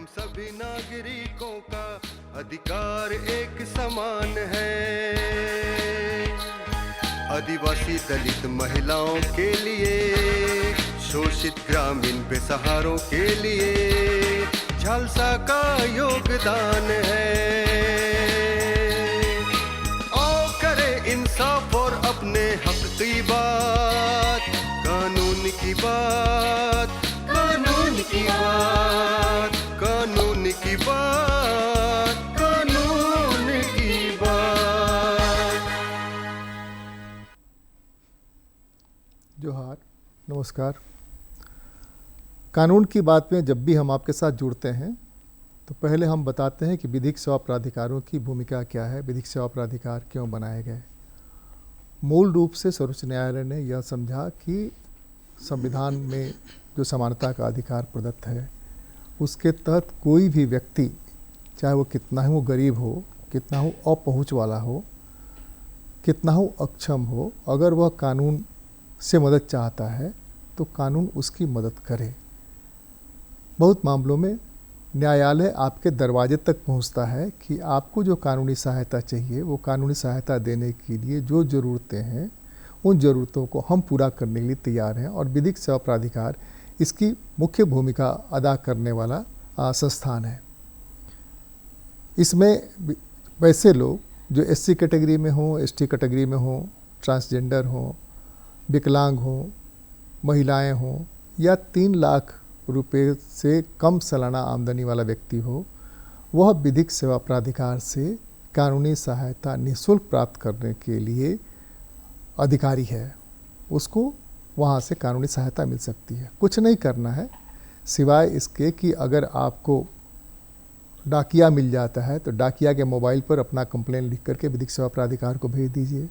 सभी नागरिकों का अधिकार एक समान है। आदिवासी दलित महिलाओं के लिए, शोषित ग्रामीण बेसहारों के लिए झालसा का योगदान है। आओ करें इंसाफ और अपने हक की बात, कानून की बात, कानून की बात, कानून की बात, कानून की बात। जोहार, नमस्कार। कानून की बात में जब भी हम आपके साथ जुड़ते हैं तो पहले हम बताते हैं कि विधिक सेवा प्राधिकारों की भूमिका क्या है, विधिक सेवा प्राधिकार क्यों बनाए गए। मूल रूप से सर्वोच्च न्यायालय ने यह समझा कि संविधान में जो समानता का अधिकार प्रदत्त है उसके तहत कोई भी व्यक्ति, चाहे वो कितना ही वो गरीब हो, कितना हो अपहुँच वाला हो, कितना हो अक्षम हो, अगर वह कानून से मदद चाहता है तो कानून उसकी मदद करे। बहुत मामलों में न्यायालय आपके दरवाजे तक पहुंचता है कि आपको जो कानूनी सहायता चाहिए वो कानूनी सहायता देने के लिए जो ज़रूरतें हैं उन ज़रूरतों को हम पूरा करने के लिए तैयार हैं। और विधिक सेवा प्राधिकार इसकी मुख्य भूमिका अदा करने वाला संस्थान है। इसमें वैसे लोग जो एससी कैटेगरी में हों, एसटी कैटेगरी में हों, ट्रांसजेंडर हों, विकलांग हों, महिलाएं हों या 3 लाख रुपए से कम सालाना आमदनी वाला व्यक्ति हो, वह विधिक सेवा प्राधिकार से कानूनी सहायता निःशुल्क प्राप्त करने के लिए अधिकारी है। उसको वहाँ से कानूनी सहायता मिल सकती है। कुछ नहीं करना है सिवाय इसके कि अगर आपको डाकिया मिल जाता है तो डाकिया के मोबाइल पर अपना कंप्लेन लिख करके विधिक सेवा प्राधिकार को भेज दीजिए।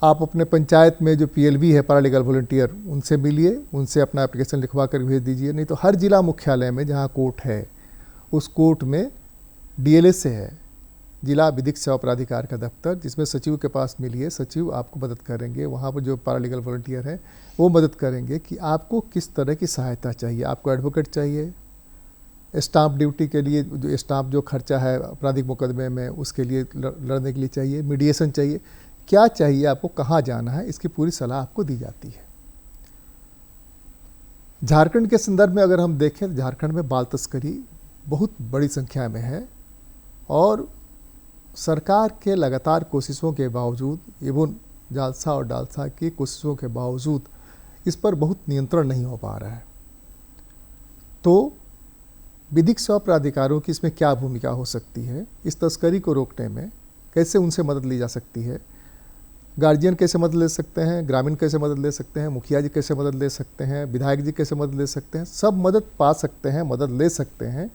आप अपने पंचायत में जो पीएलवी है, पैरालीगल वॉलंटियर, उनसे मिलिए, उनसे अपना एप्लीकेशन लिखवा कर भेज दीजिए। नहीं तो हर जिला मुख्यालय में जहाँ कोर्ट है उस कोर्ट में डीएलएस है, जिला विधिक सेवा प्राधिकार का दफ्तर, जिसमें सचिव के पास मिलिए। सचिव आपको मदद करेंगे, वहाँ पर जो पैरालीगल वॉलंटियर है वो मदद करेंगे कि आपको किस तरह की सहायता चाहिए। आपको एडवोकेट चाहिए, स्टाम्प ड्यूटी के लिए जो स्टाम्प जो खर्चा है आपराधिक मुकदमे में उसके लिए लड़ने के लिए चाहिए, मीडिएशन चाहिए, क्या चाहिए आपको, कहाँ जाना है, इसकी पूरी सलाह आपको दी जाती है। झारखंड के संदर्भ में अगर हम देखें तो झारखंड में बाल तस्करी बहुत बड़ी संख्या में है और सरकार के लगातार कोशिशों के बावजूद, एवं जालसा और डालसा की कोशिशों के बावजूद इस पर बहुत नियंत्रण नहीं हो पा रहा है। तो विधिक सेवा प्राधिकारों की इसमें क्या भूमिका हो सकती है, इस तस्करी को रोकने में कैसे उनसे मदद ली जा सकती है। गार्जियन कैसे मदद ले सकते हैं, ग्रामीण कैसे मदद ले सकते हैं, मुखिया जी कैसे मदद ले सकते हैं, विधायक जी कैसे मदद ले सकते हैं, सब मदद पा सकते हैं, मदद ले सकते हैं।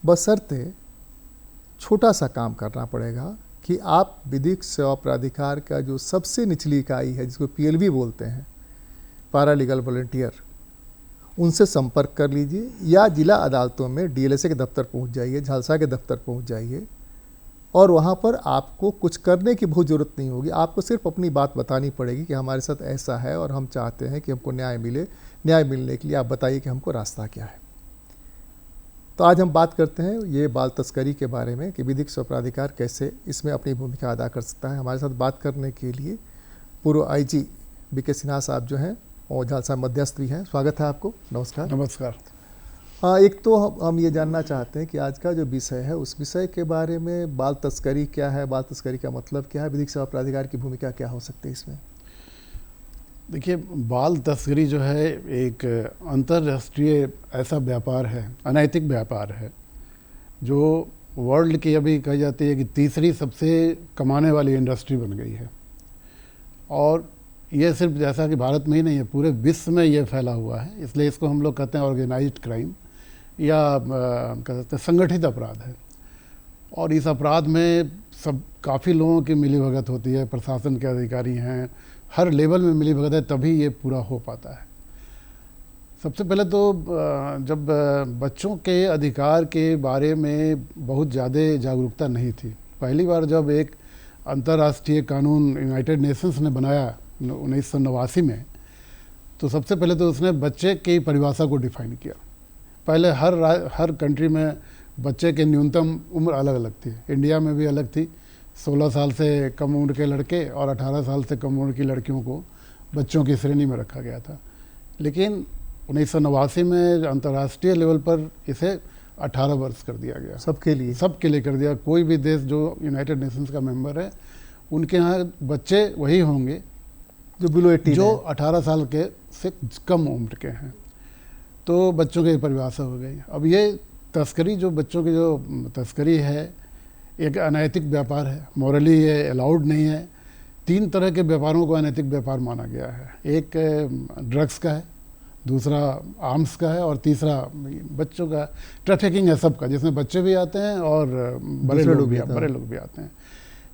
बशर्ते छोटा सा काम करना पड़ेगा कि आप विधिक सेवा प्राधिकार का जो सबसे निचली इकाई है, जिसको पीएलवी बोलते हैं, पैरालीगल वॉलंटियर, उनसे संपर्क कर लीजिए या जिला अदालतों में डीएलएसए के दफ्तर पहुंच जाइए, झालसा के दफ्तर पहुंच जाइए और वहाँ पर आपको कुछ करने की बहुत ज़रूरत नहीं होगी। आपको सिर्फ अपनी बात बतानी पड़ेगी कि हमारे साथ ऐसा है और हम चाहते हैं कि हमको न्याय मिले। न्याय मिलने के लिए आप बताइए कि हमको रास्ता क्या है। तो आज हम बात करते हैं ये बाल तस्करी के बारे में कि विधिक सेवा प्राधिकार कैसे इसमें अपनी भूमिका अदा कर सकता है। हमारे साथ बात करने के लिए पूर्व आईजी बीके सिन्हा साहब जो हैं और झालसा मध्यस्थ भी हैं। स्वागत है आपको। नमस्कार। नमस्कार। हाँ, एक तो हम ये जानना चाहते हैं कि आज का जो विषय है उस विषय के बारे में, बाल तस्करी क्या है, बाल तस्करी का मतलब क्या है, विधिक सेवा प्राधिकार की भूमिका क्या हो सकती है इसमें। देखिए, बाल तस्करी जो है एक अंतर्राष्ट्रीय ऐसा व्यापार है, अनैतिक व्यापार है, जो वर्ल्ड की अभी कही जाती है कि तीसरी सबसे कमाने वाली इंडस्ट्री बन गई है। और ये सिर्फ जैसा कि भारत में ही नहीं है, पूरे विश्व में ये फैला हुआ है। इसलिए इसको हम लोग कहते हैं ऑर्गेनाइज्ड क्राइम या कह सकते हैं संगठित अपराध है। और इस अपराध में सब काफ़ी लोगों की मिलीभगत होती है, प्रशासन के अधिकारी हैं, हर लेवल में मिलीभगत है, तभी ये पूरा हो पाता है। सबसे पहले तो जब बच्चों के अधिकार के बारे में बहुत ज़्यादा जागरूकता नहीं थी, पहली बार जब एक अंतर्राष्ट्रीय कानून यूनाइटेड नेशंस ने बनाया 1989 में, तो सबसे पहले तो उसने बच्चे की परिभाषा को डिफाइन किया। पहले हर कंट्री में बच्चे के न्यूनतम उम्र अलग अलग थी। इंडिया में भी अलग थी, 16 साल से कम उम्र के लड़के और 18 साल से कम उम्र की लड़कियों को बच्चों की श्रेणी में रखा गया था। लेकिन 1989 में अंतर्राष्ट्रीय लेवल पर इसे 18 वर्ष कर दिया गया, सबके लिए कर दिया। कोई भी देश जो यूनाइटेड नेशंस का मेंबर है उनके यहाँ बच्चे वही होंगे जो बिलो 18 जो 18 साल के से कम उम्र के हैं। तो बच्चों की परिभाषा हो गई। अब ये तस्करी, जो बच्चों की जो तस्करी है, एक अनैतिक व्यापार है, मॉरली ये अलाउड नहीं है। 3 तरह के व्यापारों को अनैतिक व्यापार माना गया है। एक ड्रग्स का है, दूसरा आर्म्स का है और तीसरा बच्चों का ट्रैफिकिंग है सबका, जिसमें बच्चे भी आते हैं और बड़े लोग भी आते हैं।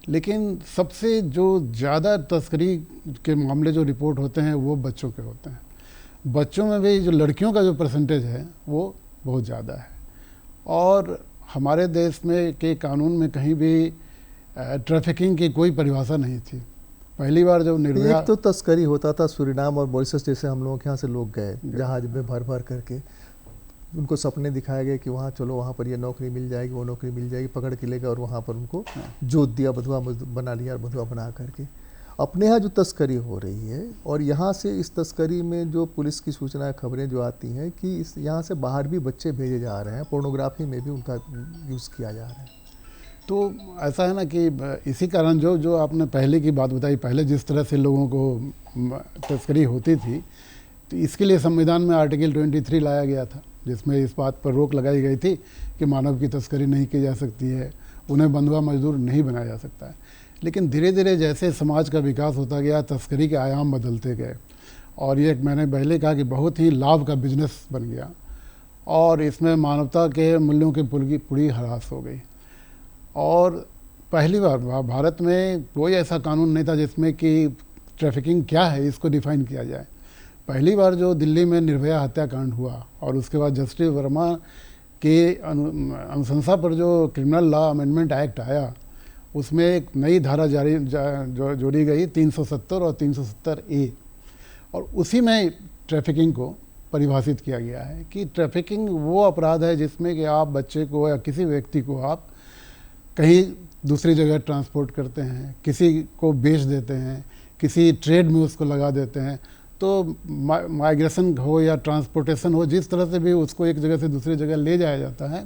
लेकिन सबसे जो ज़्यादा तस्करी के मामले जो रिपोर्ट होते हैं वो बच्चों के होते हैं। बच्चों में भी जो लड़कियों का जो परसेंटेज है वो बहुत ज़्यादा है। और हमारे देश में के कानून में कहीं भी ट्रैफिकिंग की कोई परिभाषा नहीं थी। पहली बार जब निर्भया, एक तो तस्करी होता था सूरीनाम और मॉरिशस जैसे हम लोगों के यहाँ से लोग गए जहाज में भर भर करके, उनको सपने दिखाए गए कि वहाँ चलो, वहाँ पर ये नौकरी मिल जाएगी, वो नौकरी मिल जाएगी, पकड़ के ले गए और वहाँ पर उनको जोत दिया, बधुआ बना लिया, बधुआ बना करके। अपने यहाँ जो तस्करी हो रही है और यहाँ से इस तस्करी में जो पुलिस की सूचनाएं, खबरें जो आती हैं कि इस यहाँ से बाहर भी बच्चे भेजे जा रहे हैं, पोर्नोग्राफी में भी उनका यूज़ किया जा रहा है। तो ऐसा है ना कि इसी कारण जो आपने पहले की बात बताई, पहले जिस तरह से लोगों को तस्करी होती थी, तो इसके लिए संविधान में आर्टिकल 23 लाया गया था, जिसमें इस बात पर रोक लगाई गई थी कि मानव की तस्करी नहीं की जा सकती है, उन्हें बंधुआ मजदूर नहीं बनाया जा सकता है। लेकिन धीरे धीरे जैसे समाज का विकास होता गया, तस्करी के आयाम बदलते गए और ये मैंने पहले कहा कि बहुत ही लाभ का बिजनेस बन गया और इसमें मानवता के मूल्यों की पूरी हरास हो गई। और पहली बार भारत में कोई ऐसा कानून नहीं था जिसमें कि ट्रैफिकिंग क्या है इसको डिफाइन किया जाए। पहली बार जो दिल्ली में निर्भया हत्याकांड हुआ और उसके बाद जस्टिस वर्मा के अनुशंसा पर जो क्रिमिनल लॉ अमेंडमेंट एक्ट आया, उसमें एक नई धारा जोड़ी गई 370 और 370A, और उसी में ट्रैफिकिंग को परिभाषित किया गया है कि ट्रैफिकिंग वो अपराध है जिसमें कि आप बच्चे को या किसी व्यक्ति को आप कहीं दूसरी जगह ट्रांसपोर्ट करते हैं, किसी को बेच देते हैं, किसी ट्रेड में उसको लगा देते हैं। तो माइग्रेशन हो या ट्रांसपोर्टेशन हो, जिस तरह से भी उसको एक जगह से दूसरी जगह ले जाया जाता है,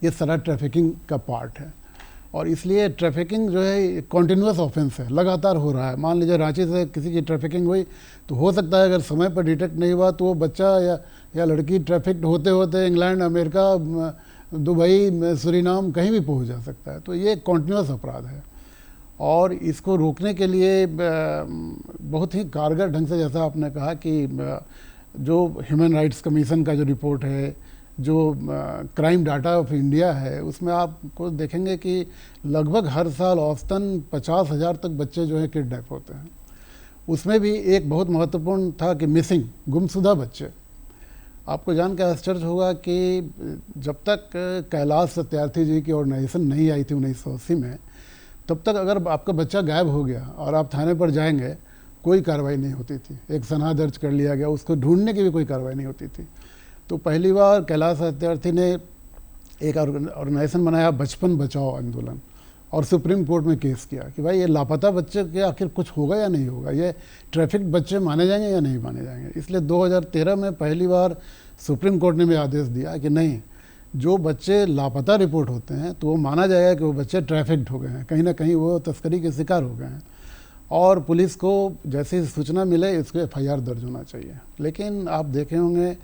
ये सारा ट्रैफिकिंग का पार्ट है। और इसलिए ट्रैफिकिंग जो है कॉन्टिन्यूस ऑफेंस है, लगातार हो रहा है। मान लीजिए रांची से किसी की ट्रैफिकिंग हुई तो हो सकता है अगर समय पर डिटेक्ट नहीं हुआ तो वो बच्चा या लड़की ट्रैफिक्ड होते होते इंग्लैंड, अमेरिका, दुबई, सूरीनाम कहीं भी पहुंच जा सकता है। तो ये कॉन्टिन्यूस अपराध है और इसको रोकने के लिए बहुत ही कारगर ढंग से, जैसा आपने कहा कि जो ह्यूमन राइट्स कमीशन का जो रिपोर्ट है, जो क्राइम डाटा ऑफ इंडिया है, उसमें आपको देखेंगे कि लगभग हर साल औसतन 50,000 तक बच्चे जो है किडनैप होते हैं। उसमें भी एक बहुत महत्वपूर्ण था कि मिसिंग, गुमशुदा बच्चे। आपको जान के आश्चर्य होगा कि जब तक कैलाश सत्यार्थी जी की ऑर्गेनाइजेशन नहीं आई थी 1980 में, तब तक अगर आपका बच्चा गायब हो गया और आप थाने पर जाएंगे, कोई कार्रवाई नहीं होती थी। एक सनहा दर्ज कर लिया गया, उसको ढूंढने की भी कोई कार्रवाई नहीं होती थी। तो पहली बार कैलाश सत्यार्थी ने एक ऑर्गेनाइजेशन बनाया, बचपन बचाओ आंदोलन, और सुप्रीम कोर्ट में केस किया कि भाई ये लापता बच्चे के आखिर कुछ होगा या नहीं होगा, ये ट्रैफिक बच्चे माने जाएंगे या नहीं माने जाएंगे। इसलिए 2013 में पहली बार सुप्रीम कोर्ट ने भी आदेश दिया कि नहीं, जो बच्चे लापता रिपोर्ट होते हैं तो वो माना जाएगा कि वो बच्चे ट्रैफिक्ड हो गए हैं, कहीं ना कहीं वो तस्करी के शिकार हो गए हैं, और पुलिस को जैसी सूचना मिले इसको FIR दर्ज होना चाहिए। लेकिन आप देखे होंगे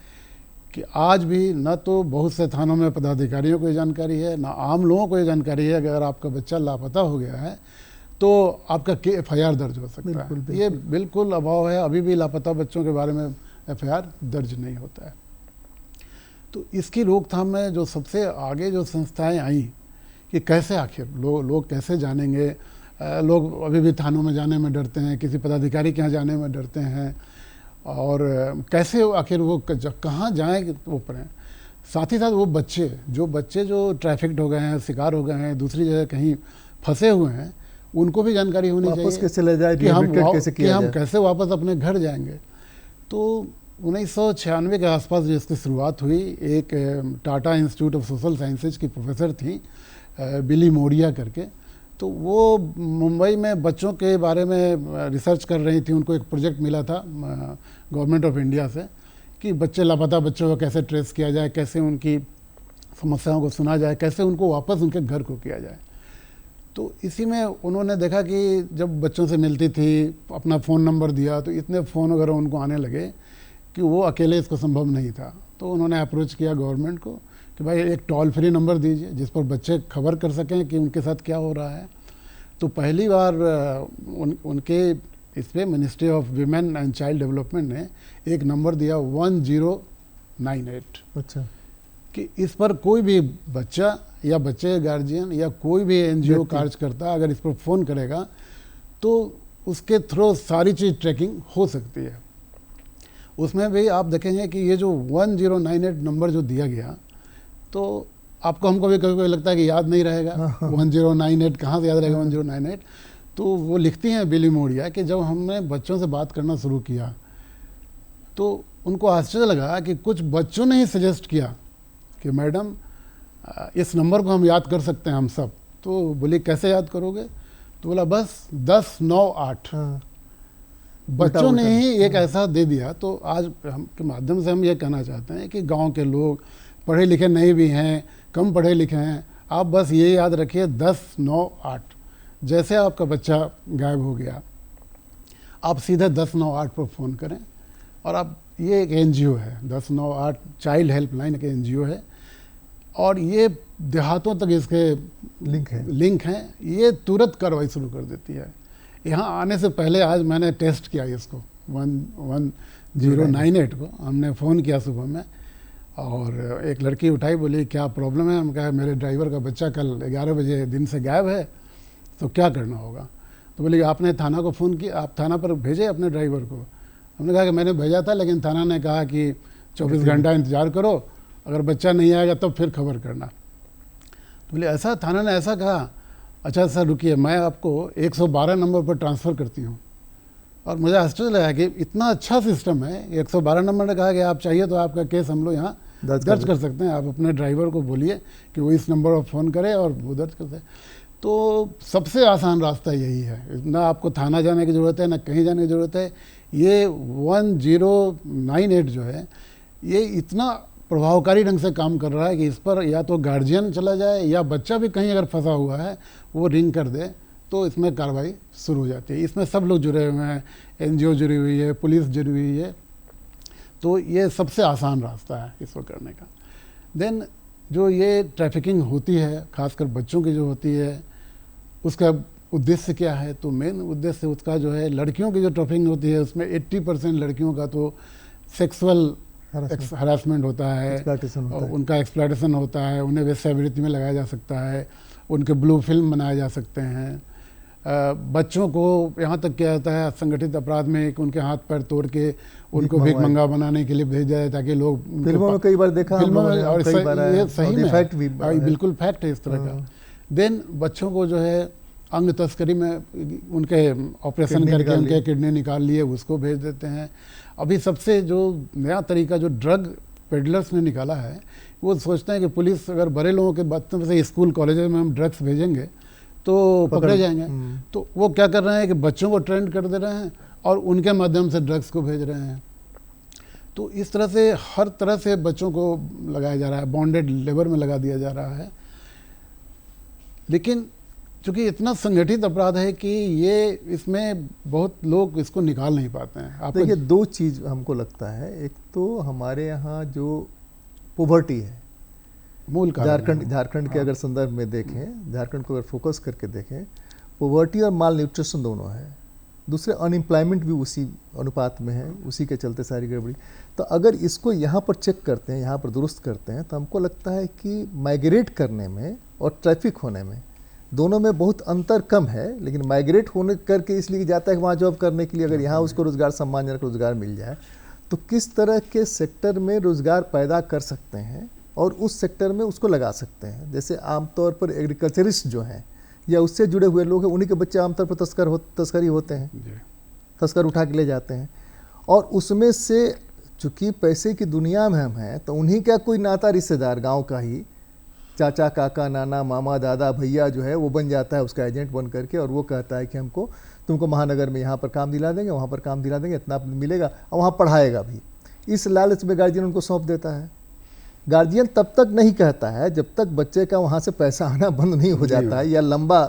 कि आज भी न तो बहुत से थानों में पदाधिकारियों को ये जानकारी है, ना आम लोगों को ये जानकारी है कि अगर आपका बच्चा लापता हो गया है तो आपका FIR दर्ज हो सकता है। ये बिल्कुल अभाव है, अभी भी लापता बच्चों के बारे में FIR दर्ज नहीं होता है। तो इसकी रोकथाम में जो सबसे आगे जो संस्थाएं आई कि कैसे आखिर लोग कैसे जानेंगे, लोग अभी भी थानों में जाने में डरते हैं, किसी पदाधिकारी के यहाँ जाने में डरते हैं, और कैसे आखिर वो कहाँ जाएँ वो पढ़ें। साथ ही साथ वो बच्चे जो ट्रैफिक्ड हो गए हैं, शिकार हो गए हैं, दूसरी जगह कहीं फंसे हुए हैं, उनको भी जानकारी होनी चाहिए कैसे ले जाए, कि हम कैसे वापस अपने घर जाएंगे। तो 1996 के आसपास जो इसकी शुरुआत हुई, एक Tata institute of social sciences की प्रोफेसर थी बिली मोरिया करके, तो वो मुंबई में बच्चों के बारे में रिसर्च कर रही थी। उनको एक प्रोजेक्ट मिला था गवर्नमेंट ऑफ इंडिया से कि बच्चे लापता बच्चों को कैसे ट्रेस किया जाए, कैसे उनकी समस्याओं को सुना जाए, कैसे उनको वापस उनके घर को किया जाए। तो इसी में उन्होंने देखा कि जब बच्चों से मिलती थी, अपना फ़ोन नंबर दिया, तो इतने फ़ोन वगैरह उनको आने लगे कि वो अकेले इसको संभव नहीं था। तो उन्होंने अप्रोच किया गवर्नमेंट को कि भाई एक टोल फ्री नंबर दीजिए जिस पर बच्चे खबर कर सकें कि उनके साथ क्या हो रहा है। तो पहली बार उनके इस पर ministry of women and child development ने एक नंबर दिया 1098। अच्छा। कि इस पर कोई भी बच्चा या बच्चे गार्जियन या कोई भी एनजीओ कार्यकर्ता अगर इस पर फ़ोन करेगा तो उसके थ्रू सारी चीज़ ट्रैकिंग हो सकती है। उसमें भी आप देखेंगे कि ये जो 1098 नंबर जो दिया गया, तो आपको हमको भी कभी कभी लगता है कि याद नहीं रहेगा 1098 कहाँ से याद रहेगा 1098। तो वो लिखती हैं बिली मोरिया कि जब हमने बच्चों से बात करना शुरू किया तो उनको आश्चर्य लगा कि कुछ बच्चों ने ही सजेस्ट किया कि मैडम इस नंबर को हम याद कर सकते हैं हम सब। तो बोली कैसे याद करोगे? तो बोला बस 1098। बच्चों ने ही एक ऐसा दे दिया। तो आज हम के माध्यम से हम ये कहना चाहते हैं कि गांव के लोग पढ़े लिखे नहीं भी हैं, कम पढ़े लिखे हैं, आप बस ये याद रखिए 1098। जैसे आपका बच्चा गायब हो गया, आप सीधे 1098 पर फ़ोन करें। और आप ये एक एनजीओ है, 1098 चाइल्ड हेल्पलाइन एक एनजीओ है और ये देहातों तक इसके लिंक हैं। ये तुरंत कार्रवाई शुरू कर देती है। यहाँ आने से पहले आज मैंने टेस्ट किया इसको 1098 को। हमने फ़ोन किया सुबह में और एक लड़की उठाई, बोली क्या प्रॉब्लम है? हम कहा मेरे ड्राइवर का बच्चा कल 11 बजे दिन से गायब है, तो क्या करना होगा? तो बोले आपने थाना को फ़ोन किया, आप थाना पर भेजे अपने ड्राइवर को? हमने कहा कि मैंने भेजा था, लेकिन थाना ने कहा कि 24 घंटा इंतज़ार करो, अगर बच्चा नहीं आएगा तब फिर खबर करना। तो बोले ऐसा? थाना ने ऐसा कहा? अच्छा सर रुकिए, मैं आपको 112 नंबर पर ट्रांसफ़र करती हूँ। और मुझे आश्चर्य लगा कि इतना अच्छा सिस्टम है। 112 नंबर ने कहा कि आप चाहिए तो आपका केस हम लोग यहाँ दर्ज कर सकते हैं। आप अपने ड्राइवर को बोलिए कि वो इस नंबर पर फ़ोन करे और वो दर्ज कर दे। तो सबसे आसान रास्ता यही है, ना आपको थाना जाने की ज़रूरत है, ना कहीं जाने की ज़रूरत है। ये 1098 जो है ये इतना प्रभावकारी ढंग से काम कर रहा है कि इस पर या तो गार्जियन चला जाए या बच्चा भी कहीं अगर फंसा हुआ है वो रिंग कर दे तो इसमें कार्रवाई शुरू हो जाती है। इसमें सब लोग जुड़े हुए हैं, एनजीओ जुड़ी हुई है, पुलिस जुड़ी हुई है। तो ये सबसे आसान रास्ता है इसको करने का। देन जो ये ट्रैफिकिंग होती है, खासकर बच्चों की जो होती है, उसका उद्देश्य क्या है? तो मेन उद्देश्य उसका जो है, लड़कियों की जो ट्रैफिकिंग होती है उसमें 80% लड़कियों का तो सेक्सुअल हरासमेंट होता है, उनका एक्सप्लॉयटेशन होता है, उन्हें वेश्यावृत्ति में लगाया जा सकता है, उनके ब्लू फिल्म बनाए जा सकते हैं। बच्चों को यहाँ तक किया जाता है संगठित अपराध में कि उनके हाथ पैर तोड़ के उनको भीख मंगा बनाने के लिए भेज दिया जाए ताकि लोग फिल्मों में कई बार देखा, फिल्मों में, और ये सही में फैक्ट भी बिल्कुल फैक्ट है इस तरह का। देन बच्चों को जो है अंग तस्करी में उनके ऑपरेशन करके उनके किडनी निकाल लिए उसको भेज देते हैं। अभी सबसे जो नया तरीका जो ड्रग पेडलर्स ने निकाला है, वो सोचते हैं कि पुलिस अगर बड़े लोगों के बच्चों से स्कूल कॉलेज में हम ड्रग्स भेजेंगे तो पकड़े जाएंगे। तो वो क्या कर रहे हैं कि बच्चों को ट्रेंड कर दे रहे हैं और उनके माध्यम से ड्रग्स को भेज रहे हैं। तो इस तरह से हर तरह से बच्चों को लगाया जा रहा है, बॉन्डेड लेबर में लगा दिया जा रहा है। लेकिन चूँकि इतना संगठित अपराध है कि ये इसमें बहुत लोग इसको निकाल नहीं पाते हैं। आप देखिए दो चीज़ हमको लगता है, एक तो हमारे यहाँ जो पोवर्टी है, मूल झारखंड के अगर संदर्भ में देखें, झारखंड को अगर फोकस करके देखें, पोवर्टी और माल न्यूट्रिशन दोनों है। दूसरे अनएम्प्लॉयमेंट भी उसी अनुपात में है, उसी के चलते सारी गड़बड़ी। तो अगर इसको यहाँ पर चेक करते हैं, यहाँ पर दुरुस्त करते हैं, तो हमको लगता है कि माइग्रेट करने में और ट्रैफिक होने में दोनों में बहुत अंतर कम है। लेकिन माइग्रेट होने करके इसलिए जाता है कि वहाँ जॉब करने के लिए, अगर यहाँ उसको रोज़गार, सम्मानजनक रोज़गार मिल जाए तो किस तरह के सेक्टर में रोज़गार पैदा कर सकते हैं और उस सेक्टर में उसको लगा सकते हैं। जैसे आमतौर पर एग्रीकल्चरिस्ट जो हैं या उससे जुड़े हुए लोग हैं, उन्हीं के बच्चे आमतौर पर तस्करी होते हैं, तस्कर उठा के ले जाते हैं। और उसमें से चूंकि पैसे की दुनिया में हम हैं तो उन्हीं का कोई नाता रिश्तेदार गांव का ही चाचा काका नाना मामा दादा भैया जो है वो बन जाता है उसका एजेंट बन करके, और वो कहता है कि हमको तुमको महानगर में यहाँ पर काम दिला देंगे, वहाँ पर काम दिला देंगे, इतना मिलेगा और वहाँ पढ़ाएगा भी। इस लालच में गार्जियन उनको सौंप देता है। गार्जियन तब तक नहीं कहता है जब तक बच्चे का वहाँ से पैसा आना बंद नहीं हो जाता है या लंबा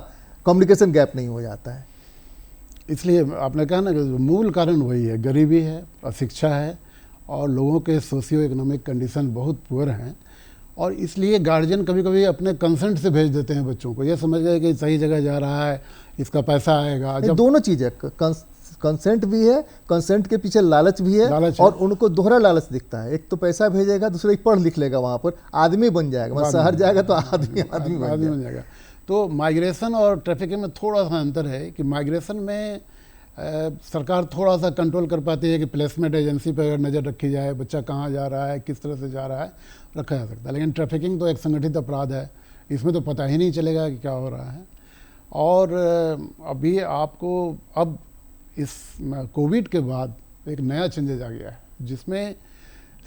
कम्युनिकेशन गैप नहीं हो जाता है। इसलिए आपने कहा ना कि मूल कारण वही है, गरीबी है, अशिक्षा है और लोगों के सोशियो इकोनॉमिक कंडीशन बहुत पुअर हैं। और इसलिए गार्जियन कभी कभी अपने कंसेंट से भेज देते हैं बच्चों को, ये समझ गए कि सही जगह जा रहा है, इसका पैसा आएगा। जब दोनों चीज़ है, कंसेंट भी है, कंसेंट के पीछे लालच भी है, लालच और उनको दोहरा लालच दिखता है। एक तो पैसा भेजेगा, दूसरा एक पढ़ लिख लेगा, वहाँ पर आदमी बन जाएगा, मतलब शहर जाएगा तो आदमी बन जाएगा। तो माइग्रेशन और ट्रैफिकिंग में थोड़ा सा अंतर है कि माइग्रेशन में सरकार थोड़ा सा कंट्रोल कर पाती है कि प्लेसमेंट एजेंसी पर अगर नज़र रखी जाए, बच्चा कहाँ जा रहा है, किस तरह से जा रहा है, रखा जा सकता है। लेकिन ट्रैफिकिंग तो एक संगठित अपराध है, इसमें तो पता ही नहीं चलेगा कि क्या हो रहा है। और अभी आपको अब इस कोविड के बाद एक नया चेंजेज आ गया है जिसमें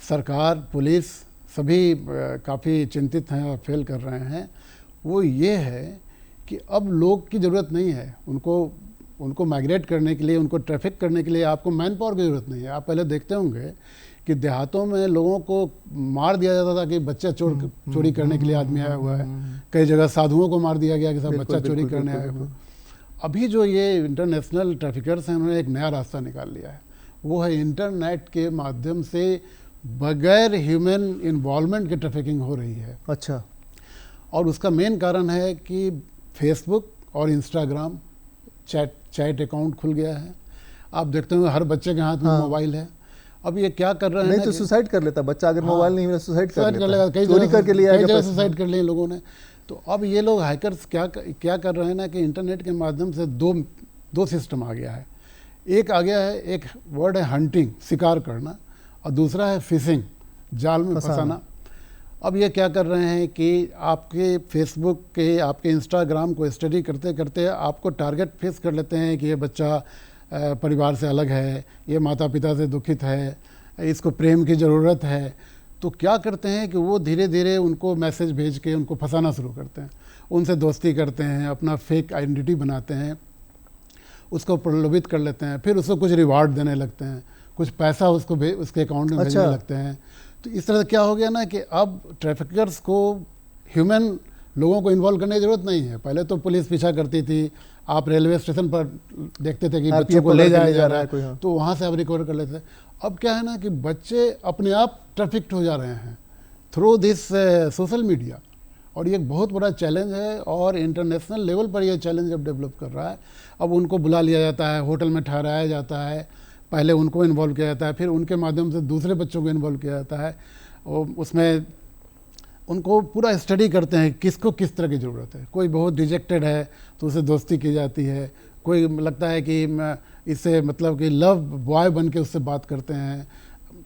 सरकार, पुलिस सभी काफ़ी चिंतित हैं और फेल कर रहे हैं। वो ये है कि अब लोग की ज़रूरत नहीं है, उनको माइग्रेट करने के लिए, उनको ट्रैफिक करने के लिए आपको मैन पावर की ज़रूरत नहीं है। आप पहले देखते होंगे कि देहातों में लोगों को मार दिया जाता था कि बच्चा चोरी करने के लिए आदमी आया हुआ है। कई जगह साधुओं को मार दिया गया कि सब बच्चा चोरी करने आया हुआ। अभी जो ये इंटरनेशनल ट्रैफिकर्स हैं, उन्होंने एक नया रास्ता निकाल लिया है, वो है इंटरनेट के माध्यम से बगैर ह्यूमन इन्वॉल्वमेंट के ट्रैफिकिंग हो रही है। अच्छा। और उसका मेन कारण है कि फेसबुक और इंस्टाग्राम चैट अकाउंट खुल गया है। आप देखते हो हर बच्चे के हाथ में मोबाइल है। अब ये क्या कर रहे हैं, नहीं तो सुसाइड कर लेता बच्चा, अगर मोबाइल नहीं मिला सुसाइड कर लेगा, कई चोरी करके लिए आएगा, सुसाइड कर लिए लोगों ने। तो अब ये लोग हैकर्स क्या कर रहे हैं ना कि इंटरनेट के माध्यम से दो सिस्टम आ गया है। एक आ गया है, एक वर्ड है हंटिंग, शिकार करना, और दूसरा है फिशिंग, जाल में फंसाना। अब ये क्या कर रहे हैं कि आपके फेसबुक के, आपके इंस्टाग्राम को स्टडी करते करते आपको टारगेट फिक्स कर लेते हैं कि ये बच्चा परिवार से अलग है, ये माता पिता से दुखित है, इसको प्रेम की ज़रूरत है। तो क्या करते हैं कि वो धीरे धीरे उनको मैसेज भेज के उनको फंसाना शुरू करते हैं, उनसे दोस्ती करते हैं, अपना फेक आइडेंटिटी बनाते हैं, उसको प्रलोभित कर लेते हैं, फिर उसको कुछ रिवार्ड देने लगते हैं, कुछ पैसा उसके अकाउंट में भेजने लगते हैं। तो इस तरह से क्या हो गया ना कि अब ट्रैफिकर्स को ह्यूमन लोगों को इन्वॉल्व करने की ज़रूरत नहीं है। पहले तो पुलिस पीछा करती थी, आप रेलवे स्टेशन पर देखते थे कि बच्चों को ले जाया जा रहा है, तो वहाँ से आप रिकवर कर लेते थे। अब क्या है ना कि बच्चे अपने आप ट्रैफिक्ड हो जा रहे हैं थ्रू दिस सोशल मीडिया, और ये एक बहुत बड़ा चैलेंज है। और इंटरनेशनल लेवल पर यह चैलेंज अब डेवलप कर रहा है। अब उनको बुला लिया जाता है, होटल में ठहराया जाता है, पहले उनको इन्वॉल्व किया जाता है, फिर उनके माध्यम से दूसरे बच्चों को इन्वॉल्व किया जाता है, और उसमें उनको पूरा स्टडी करते हैं किसको किस तरह की ज़रूरत है। कोई बहुत डिजेक्टेड है तो उसे दोस्ती की जाती है, कोई लगता है कि इससे मतलब कि लव बॉय बन के उससे बात करते हैं,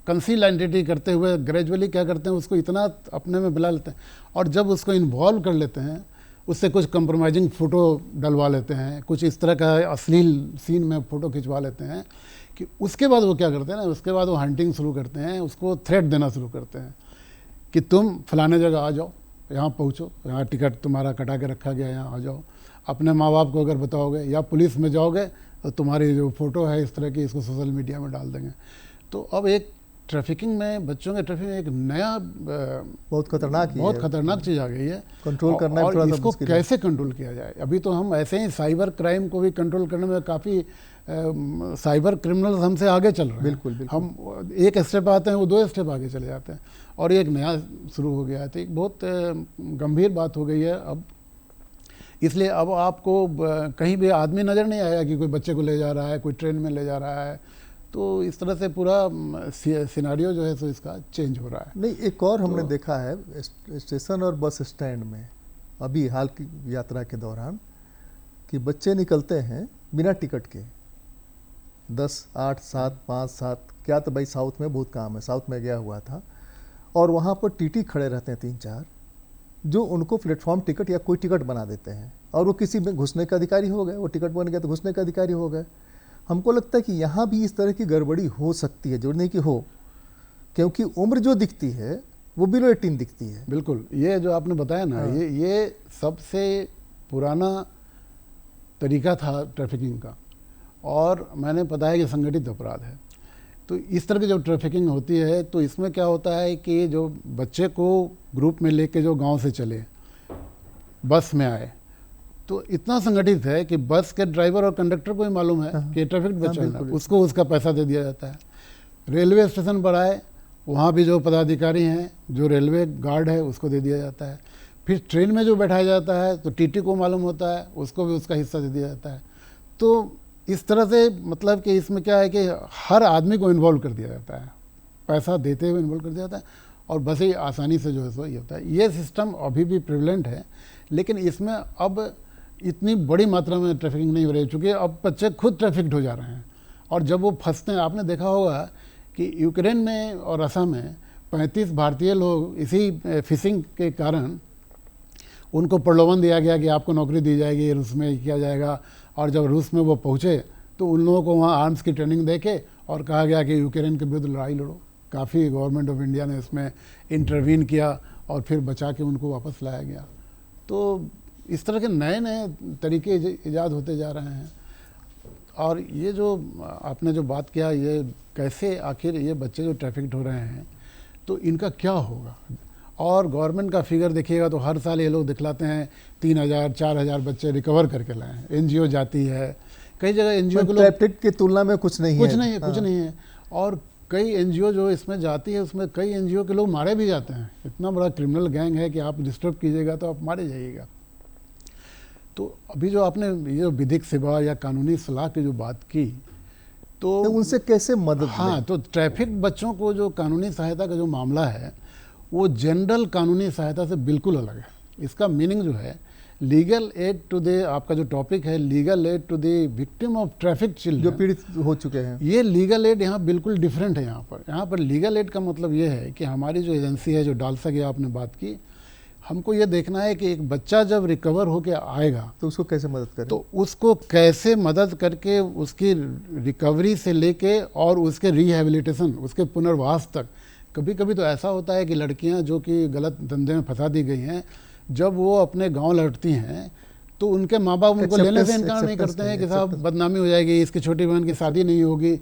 कंसील आइडेंटिटी करते हुए ग्रेजुअली क्या करते हैं, उसको इतना अपने में बुला लेते हैं, और जब उसको इन्वॉल्व कर लेते हैं उससे कुछ कंप्रोमाइजिंग फ़ोटो डलवा लेते हैं, कुछ इस तरह का अश्लील सीन में फ़ोटो खिंचवा लेते हैं कि उसके बाद वो क्या करते हैं ना, उसके बाद वो हंटिंग शुरू करते हैं, उसको थ्रेट देना शुरू करते हैं कि तुम फलाने जगह आ जाओ, यहाँ पहुँचो, यहाँ टिकट तुम्हारा कटा के रखा गया, यहाँ आ जाओ। अपने माँ बाप को अगर बताओगे या पुलिस में जाओगे तो तुम्हारी जो फ़ोटो है इस तरह की, इसको सोशल मीडिया में डाल देंगे। तो अब एक ट्रैफिकिंग में, बच्चों के ट्रैफिकिंग में एक नया बहुत खतरनाक चीज़ आ गई है। कंट्रोल करना है, और इसको कैसे कंट्रोल किया जाए। अभी तो हम ऐसे ही साइबर क्राइम को भी कंट्रोल करने में काफ़ी साइबर क्रिमिनल्स हमसे आगे चल रहे हैं। बिल्कुल। हम एक स्टेप आते हैं, वो 2 स्टेप आगे चले जाते हैं, और एक नया शुरू हो गया है। तो एक बहुत गंभीर बात हो गई है अब। इसलिए अब आपको कहीं भी आदमी नज़र नहीं आएगा कि कोई बच्चे को ले जा रहा है, कोई ट्रेन में ले जा रहा है। तो इस तरह से पूरा सिनारियो जो है सो इसका चेंज हो रहा है। नहीं, एक और हमने देखा है स्टेशन और बस स्टैंड में अभी हाल की यात्रा के दौरान कि बच्चे निकलते हैं बिना टिकट के, 10, 8, 7, 5, 7, क्या तो भाई साउथ में बहुत काम है, साउथ में गया हुआ था, और वहाँ पर टीटी खड़े रहते हैं 3-4 जो उनको प्लेटफॉर्म टिकट या कोई टिकट बना देते हैं, और वो किसी में घुसने का अधिकारी हो गए, वो टिकट बन गया तो घुसने का अधिकारी हो गए। हमको लगता है कि यहाँ भी इस तरह की गड़बड़ी हो सकती है, जो नहीं कि हो, क्योंकि उम्र जो दिखती है वो बिलो 18 दिखती है। बिल्कुल, ये जो आपने बताया ना, ये सबसे पुराना तरीका था ट्रैफिकिंग का, और मैंने बताया कि संगठित अपराध है। तो इस तरह की जब ट्रैफिकिंग होती है तो इसमें क्या होता है कि जो बच्चे को ग्रुप में लेके जो गांव से चले, बस में आए, तो इतना संगठित है कि बस के ड्राइवर और कंडक्टर को ही मालूम है कि ये ट्रैफिक बच्चा है, उसको उसका पैसा दे दिया जाता है। रेलवे स्टेशन पर आए, वहाँ भी जो पदाधिकारी हैं, जो रेलवे गार्ड है, उसको दे दिया जाता है। फिर ट्रेन में जो बैठाया जाता है तो टीटी को मालूम होता है, उसको भी उसका हिस्सा दे दिया जाता है। तो इस तरह से मतलब कि इसमें क्या है कि हर आदमी को इन्वॉल्व कर दिया जाता है, पैसा देते हुए इन्वॉल्व कर दिया जाता है, और बस ही आसानी से जो है सो ये होता है। ये सिस्टम अभी भी प्रिवलेंट है, लेकिन इसमें अब इतनी बड़ी मात्रा में ट्रैफिकिंग नहीं हो रही, चूँकि अब बच्चे खुद ट्रैफिक्ड हो जा रहे हैं। और जब वो फंसते हैं, आपने देखा होगा कि यूक्रेन में और असम में 35 भारतीय लोग इसी फिशिंग के कारण उनको प्रलोभन दिया गया कि आपको नौकरी दी जाएगी, रूस में किया जाएगा। और जब रूस में वो पहुँचे तो उन लोगों को वहाँ आर्म्स की ट्रेनिंग देके और कहा गया कि यूक्रेन के विरुद्ध लड़ाई लड़ो। काफ़ी गवर्नमेंट ऑफ इंडिया ने इसमें इंटरवीन किया और फिर बचा के उनको वापस लाया गया। तो इस तरह के नए नए तरीके ईजाद होते जा रहे हैं। और ये जो आपने जो बात किया, ये कैसे आखिर ये बच्चे जो ट्रैफिक्ड हो रहे हैं तो इनका क्या होगा। और गवर्नमेंट का फिगर देखिएगा तो हर साल ये लोग दिखलाते हैं 3000 4000 बच्चे रिकवर करके लाए हैं। एनजीओ जाती है, कई जगह एनजीओ के लोग ट्रैफिक की तुलना में कुछ नहीं है। कुछ नहीं है। और कई एनजीओ जो इसमें जाती है उसमें कई एनजीओ के लोग मारे भी जाते हैं। इतना बड़ा क्रिमिनल गैंग है कि आप डिस्टर्ब कीजिएगा तो आप मारे जाइएगा। तो अभी जो आपने ये जो विधिक सेवा या कानूनी सलाह की जो बात की, तो उनसे कैसे मदद हाँ, तो ट्रैफिक बच्चों को जो कानूनी सहायता का जो मामला है वो जनरल कानूनी सहायता से बिल्कुल अलग है। इसका मीनिंग जो है लीगल एड टू द, आपका जो टॉपिक है legal aid to the victim of traffic children, जो पीड़ित हो चुके हैं, ये लीगल एड यहाँ बिल्कुल डिफरेंट है। यहाँ पर लीगल एड का मतलब ये है कि हमारी जो एजेंसी है, जो डालसा की आपने बात की, हमको ये देखना है कि एक बच्चा जब रिकवर होके आएगा तो उसको कैसे मदद करें, तो उसको कैसे मदद करके उसकी रिकवरी से लेके और उसके रिहेबिलिटेशन, उसके पुनर्वास तक। कभी कभी तो ऐसा होता है कि लड़कियां जो कि गलत धंधे में फंसा दी गई हैं, जब वो अपने गांव लौटती हैं तो उनके माँ बाप उनको लेने से इनकार नहीं करते हैं कि साहब बदनामी हो जाएगी, इसकी छोटी बहन की शादी नहीं होगी,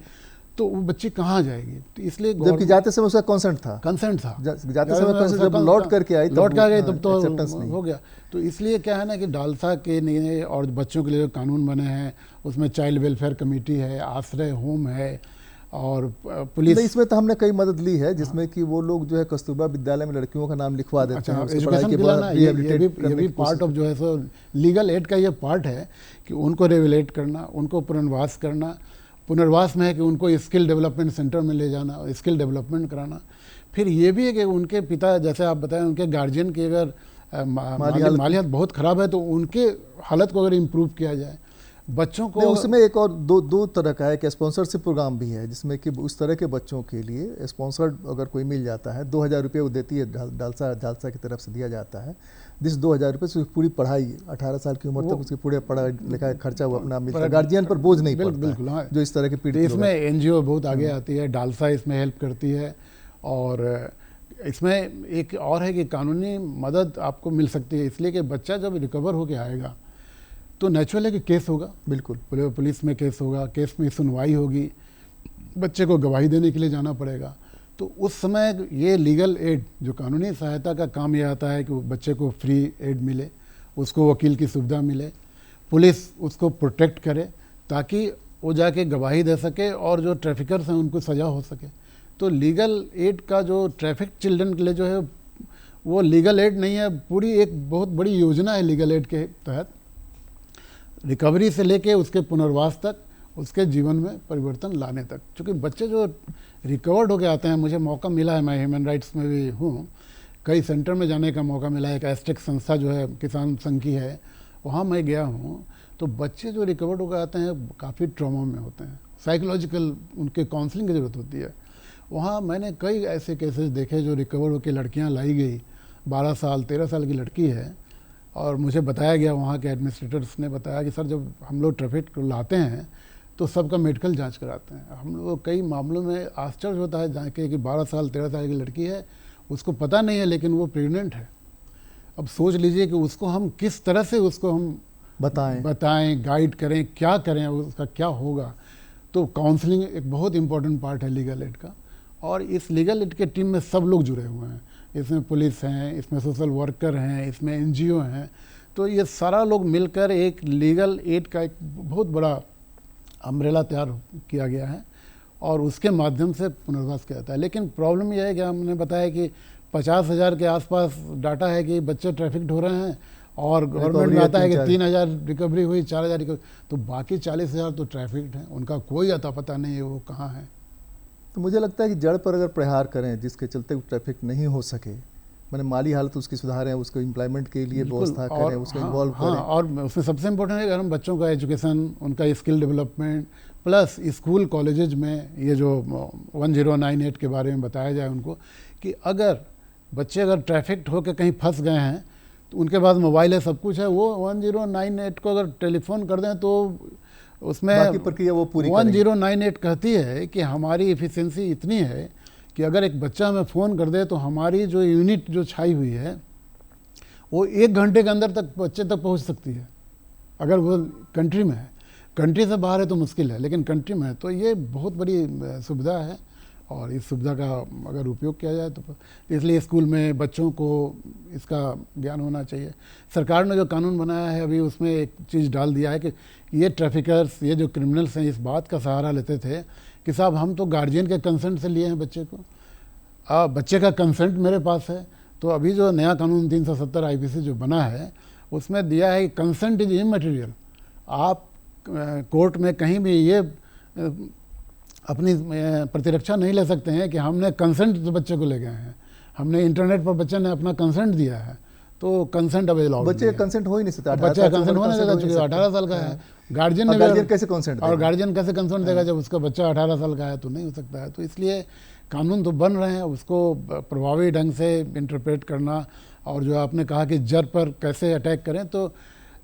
तो वो बच्ची कहाँ जाएगी। तो इसलिए जबकि जाते समय उसका कंसेंट था, जाते समय consent, जब लौट करके आई तब तो हो गया। तो इसलिए क्या है ना कि डालसा के लिए और बच्चों के लिए कानून बने हैं, उसमें चाइल्ड वेलफेयर कमेटी है, आश्रय होम है, और पुलिस। इसमें तो हमने कई मदद ली है, जिसमें कि वो लोग जो है कस्तूरबा विद्यालय में लड़कियों का नाम लिखवा देते हैं। एजुकेशन दिलाना ये भी पार्ट ऑफ जो है सो लीगल एड का ये पार्ट है कि उनको रिवेलेट करना, उनको पुनर्वास करना। पुनर्वास में है कि उनको स्किल डेवलपमेंट सेंटर में ले जाना, स्किल डेवलपमेंट कराना। फिर ये भी है कि उनके पिता, जैसे आप बताएं, उनके गार्जियन की अगर मालियत बहुत ख़राब है तो उनके हालत को अगर इम्प्रूव किया जाए। बच्चों को उसमें एक और दो तरह का है कि स्पॉन्सरशिप प्रोग्राम भी है, जिसमें कि उस तरह के बच्चों के लिए स्पॉन्सर्ड अगर कोई मिल जाता है, 2000 रुपये वो देती है डालसा की तरफ से दिया जाता है, जिस 2000 रुपये से पूरी पढ़ाई 18 साल की उम्र तक उसकी पूरे पढ़ाई लिखा खर्चा वो अपना मिलता है, गार्जियन पर बोझ नहीं पड़ता। बिल्कुल, हाँ। जो इस तरह के पीड़ित, इसमें एनजीओ बहुत आगे आती है, डालसा इसमें हेल्प करती है। और इसमें एक और है कि कानूनी मदद आपको मिल सकती है, इसलिए कि बच्चा जब रिकवर होके आएगा तो नेचुरल है कि केस होगा, बिल्कुल पुलिस में केस होगा, केस में सुनवाई होगी, बच्चे को गवाही देने के लिए जाना पड़ेगा। तो उस समय ये लीगल एड, जो कानूनी सहायता का काम ये आता है कि बच्चे को फ्री एड मिले, उसको वकील की सुविधा मिले, पुलिस उसको प्रोटेक्ट करे ताकि वो जाके गवाही दे सके और जो ट्रैफिकर्स हैं उनको सज़ा हो सके। तो लीगल एड का जो ट्रैफिक चिल्ड्रन के लिए जो है वो लीगल एड नहीं है, पूरी एक बहुत बड़ी योजना है लीगल एड के तहत, रिकवरी से लेके उसके पुनर्वास तक, उसके जीवन में परिवर्तन लाने तक। क्योंकि बच्चे जो रिकवर्ड होके आते हैं, मुझे मौका मिला है, मैं ह्यूमन राइट्स में भी हूँ, कई सेंटर में जाने का मौका मिला है। एक एस्टेक संस्था जो है किसान संघ की है, वहाँ मैं गया हूँ। तो बच्चे जो रिकवर्ड होकर आते हैं काफ़ी ट्रॉमा में होते हैं, साइकोलॉजिकल उनके काउंसलिंग की ज़रूरत होती है। वहाँ मैंने कई ऐसे केसेस देखे जो रिकवर होकर लड़कियाँ लाई गई, 12 साल 13 साल की लड़की है, और मुझे बताया गया, वहाँ के एडमिनिस्ट्रेटर्स ने बताया कि सर जब हम लोग ट्रैफिक को लाते हैं तो सबका मेडिकल जांच कराते हैं। हम लोग कई मामलों में आश्चर्य होता है जान के कि 12 साल 13 साल की लड़की है, उसको पता नहीं है लेकिन वो प्रेग्नेंट है। अब सोच लीजिए कि उसको हम किस तरह से उसको हम बताएं, गाइड करें, क्या करें, उसका क्या होगा। तो काउंसलिंग एक बहुत इंपॉर्टेंट पार्ट है लीगल एड का, और इस लीगल एड के टीम में सब लोग जुड़े हुए हैं। इसमें पुलिस हैं, इसमें सोशल वर्कर हैं, इसमें एनजीओ हैं। तो ये सारा लोग मिलकर एक लीगल एड का एक बहुत बड़ा अम्ब्रेला तैयार किया गया है और उसके माध्यम से पुनर्वास किया जाता है। लेकिन प्रॉब्लम यह है कि हमने बताया कि 50,000 के आसपास डाटा है कि बच्चे ट्रैफिक्ड हो रहे हैं, और गवर्नमेंट में आता है कि 3,000 रिकवरी हुई, 4,000 रिकवरी, तो बाकी 40,000 तो ट्रैफिक्ड हैं, उनका कोई अता पता नहीं है वो कहाँ है। तो मुझे लगता है कि जड़ पर अगर प्रहार करें जिसके चलते ट्रैफिक नहीं हो सके, मैंने माली हालत उसकी सुधारें, उसको एम्प्लॉयमेंट के लिए व्यवस्था करें, उसको इन्वॉल्व करें। और उसमें सबसे इम्पोर्टेंट है कि हम बच्चों का एजुकेशन, उनका skill development, plus school colleges में ये जो 1098 के बारे में बताया जाए उनको, कि अगर बच्चे अगर ट्रैफिक्ड होकर कहीं फंस गए हैं तो उनके पास मोबाइल है, सब कुछ है, वो 1098 को अगर टेलीफोन कर दें तो उसमें बाकी प्रक्रिया वो पूरी 1098 कहती है कि हमारी एफिशिएंसी इतनी है कि अगर एक बच्चा हमें फ़ोन कर दे तो हमारी जो यूनिट जो छाई हुई है वो 1 घंटे के अंदर तक बच्चे तक पहुंच सकती है, अगर वो कंट्री में है। कंट्री से बाहर है तो मुश्किल है, लेकिन कंट्री में है तो ये बहुत बड़ी सुविधा है, और इस सुविधा का अगर उपयोग किया जाए तो इसलिए स्कूल में बच्चों को इसका ज्ञान होना चाहिए। सरकार ने जो कानून बनाया है अभी उसमें एक चीज़ डाल दिया है कि ये ट्रैफिकर्स, ये जो क्रिमिनल्स हैं, इस बात का सहारा लेते थे कि साहब हम तो गार्जियन के कंसेंट से लिए हैं बच्चे को, बच्चे का कंसेंट मेरे पास है। तो अभी जो नया कानून 370 IPC जो बना है उसमें दिया है कि कंसेंट इज इमैटेरियल। आप कोर्ट में कहीं भी ये अपनी प्रतिरक्षा नहीं ले सकते हैं कि हमने कंसेंट तो बच्चे को ले गए हैं, हमने इंटरनेट पर बच्चे ने अपना कंसेंट दिया है, तो कंसेंट अब अलाउड बच्चे का कंसेंट हो ही नहीं सकता। बच्चे का कंसेंट होने देगा, चूंकि 18 साल का है। गार्जियन ने कैसे कंसेंट, और गार्जियन कैसे कंसेंट देगा जब उसका बच्चा 18 साल का है, तो नहीं हो सकता है। तो इसलिए कानून तो बन रहे हैं, उसको प्रभावी ढंग से इंटरप्रेट करना, और जो आपने कहा कि जड़ पर कैसे अटैक करें, तो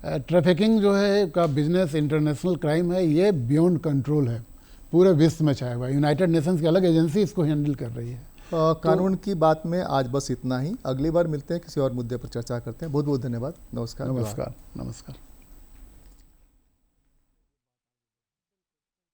ट्रैफिकिंग जो है का बिजनेस इंटरनेशनल क्राइम है, ये बियॉन्ड कंट्रोल है, पूरे विश्व में छाया हुआ है। यूनाइटेड नेशंस की अलग एजेंसी इसको हैंडल कर रही है। कानून की बात में आज बस इतना ही, अगली बार मिलते हैं, किसी और मुद्दे पर चर्चा करते हैं। बहुत बहुत धन्यवाद। नमस्कार। नमस्कार।